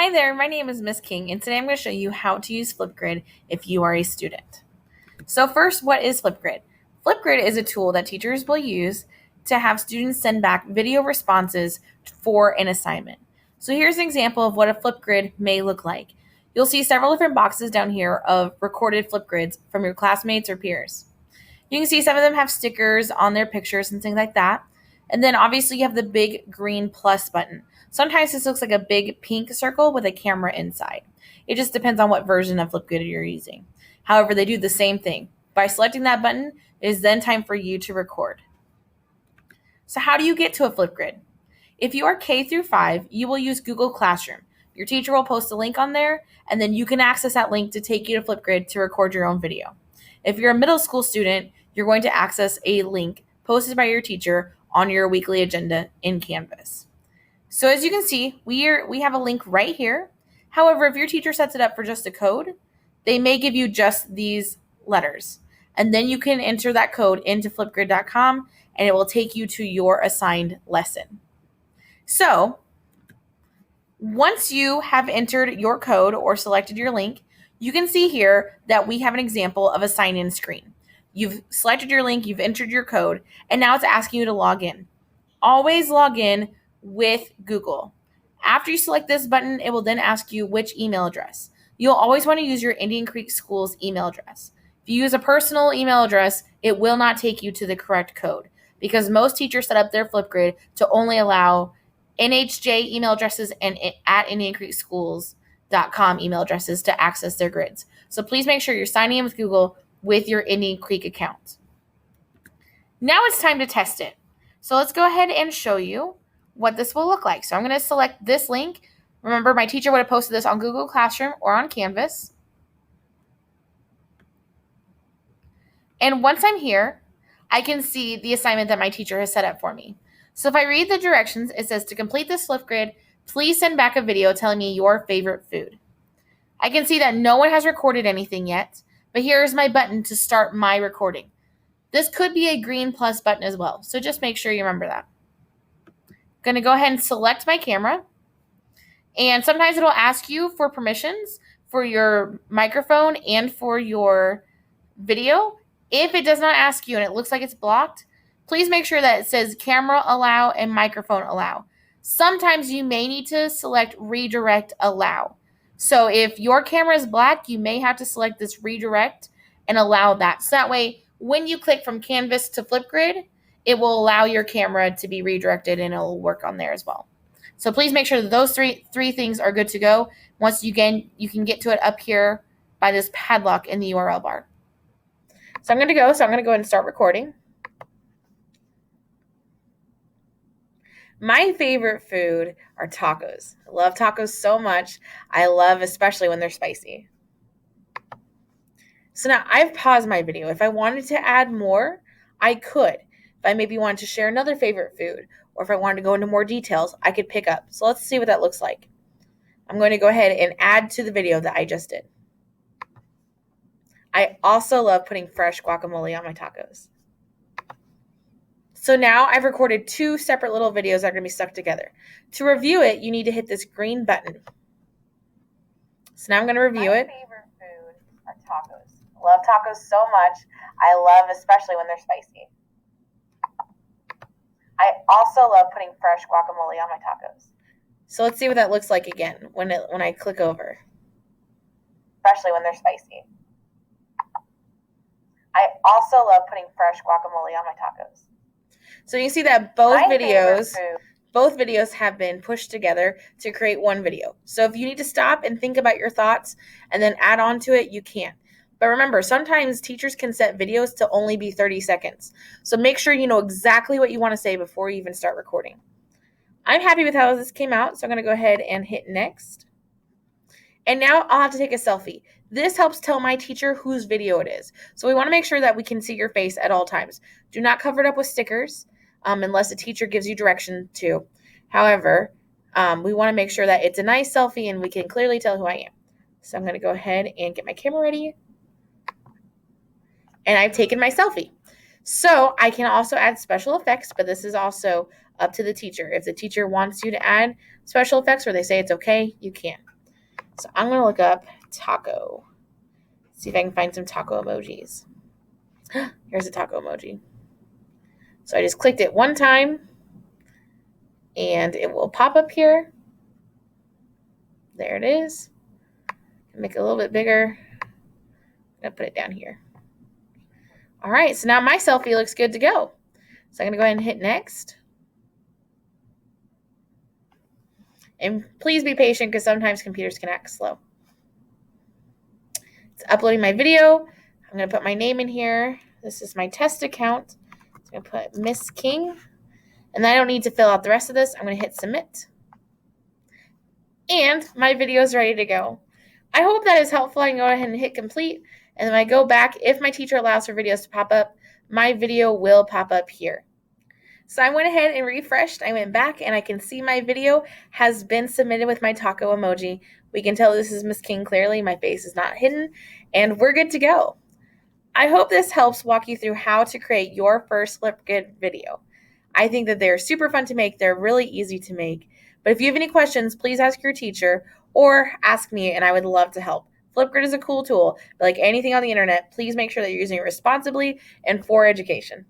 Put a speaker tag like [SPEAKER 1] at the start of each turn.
[SPEAKER 1] Hi there, my name is Miss King, and today I'm going to show you how to use FlipGrid if you are a student. So first, what is FlipGrid? FlipGrid is a tool that teachers will use to have students send back video responses for an assignment. So here's an example of what a FlipGrid may look like. You'll see several different boxes down here of recorded FlipGrids from your classmates or peers. You can see some of them have stickers on their pictures and things like that. And then obviously you have the big green plus button. Sometimes this looks like a big pink circle with a camera inside. It just depends on what version of FlipGrid you're using. However, they do the same thing. By selecting that button, it is then time for you to record. So how do you get to a FlipGrid? If you are K through 5, you will use Google Classroom. Your teacher will post a link on there, and then you can access that link to take you to FlipGrid to record your own video. If you're a middle school student, you're going to access a link posted by your teacher on your weekly agenda in Canvas. So as you can see, we have a link right here. However, if your teacher sets it up for just a code, they may give you just these letters. And then you can enter that code into flipgrid.com and it will take you to your assigned lesson. So once you have entered your code or selected your link, you can see here that we have an example of a sign-in screen. You've selected your link, you've entered your code, and now it's asking you to log in. Always log in with Google. After you select this button, it will then ask you which email address. You'll always want to use your Indian Creek School's email address. If you use a personal email address, it will not take you to the correct code because most teachers set up their FlipGrid to only allow NHJ email addresses and at IndianCreekSchools.com email addresses to access their grids. So please make sure you're signing in with Google with your Indian Creek account. Now it's time to test it. So let's go ahead and show you what this will look like. So I'm going to select this link. Remember, my teacher would have posted this on Google Classroom or on Canvas. And once I'm here, I can see the assignment that my teacher has set up for me. So if I read the directions, it says to complete this FlipGrid, please send back a video telling me your favorite food. I can see that no one has recorded anything yet, but here is my button to start my recording. This could be a green plus button as well, so just make sure you remember that. I'm going to go ahead and select my camera, and sometimes it'll ask you for permissions for your microphone and for your video. If it does not ask you and it looks like it's blocked, please make sure that it says camera allow and microphone allow. Sometimes you may need to select redirect allow. So if your camera is black, you may have to select this redirect and allow that. So that way, when you click from Canvas to FlipGrid, it will allow your camera to be redirected and it will work on there as well. So please make sure that those three things are good to go. Once you can get to it up here by this padlock in the URL bar. So I'm going to go ahead and start recording. My favorite food are tacos. I love tacos so much. I love especially when they're spicy. So now I've paused my video. If I wanted to add more, I could. If I maybe wanted to share another favorite food, or if I wanted to go into more details, I could pick up. So let's see what that looks like. I'm going to go ahead and add to the video that I just did. I also love putting fresh guacamole on my tacos. So now I've recorded 2 separate little videos that are going to be stuck together. To review it, you need to hit this green button. So now I'm going to review it. My favorite food are tacos. I love tacos so much. I love especially when they're spicy. I also love putting fresh guacamole on my tacos. So let's see what that looks like again when I click over. Especially when they're spicy. I also love putting fresh guacamole on my tacos. So you can see that both videos have been pushed together to create one video. So if you need to stop and think about your thoughts and then add on to it, you can. But remember, sometimes teachers can set videos to only be 30 seconds. So make sure you know exactly what you want to say before you even start recording. I'm happy with how this came out, so I'm going to go ahead and hit next. And now I'll have to take a selfie. This helps tell my teacher whose video it is. So we want to make sure that we can see your face at all times. Do not cover it up with stickers unless the teacher gives you direction to. However, we want to make sure that it's a nice selfie and we can clearly tell who I am. So I'm going to go ahead and get my camera ready. And I've taken my selfie. So I can also add special effects, but this is also up to the teacher. If the teacher wants you to add special effects or they say it's okay, you can. So I'm going to look up taco. See if I can find some taco emojis. Here's a taco emoji. So I just clicked it one time and it will pop up here. There it is. Make it a little bit bigger. I'm going to put it down here. All right, so now my selfie looks good to go. So I'm going to go ahead and hit next. And please be patient because sometimes computers can act slow. It's uploading my video. I'm going to put my name in here. This is my test account. I'm going to put Miss King. And then I don't need to fill out the rest of this. I'm going to hit submit. And my video is ready to go. I hope that is helpful. I can go ahead and hit complete. And then when I go back, if my teacher allows for videos to pop up, my video will pop up here. So I went ahead and refreshed. I went back and I can see my video has been submitted with my taco emoji. We can tell this is Miss King clearly. My face is not hidden. And we're good to go. I hope this helps walk you through how to create your first FlipGrid video. I think that they're super fun to make. They're really easy to make. But if you have any questions, please ask your teacher or ask me, and I would love to help. FlipGrid is a cool tool, but like anything on the internet, please make sure that you're using it responsibly and for education.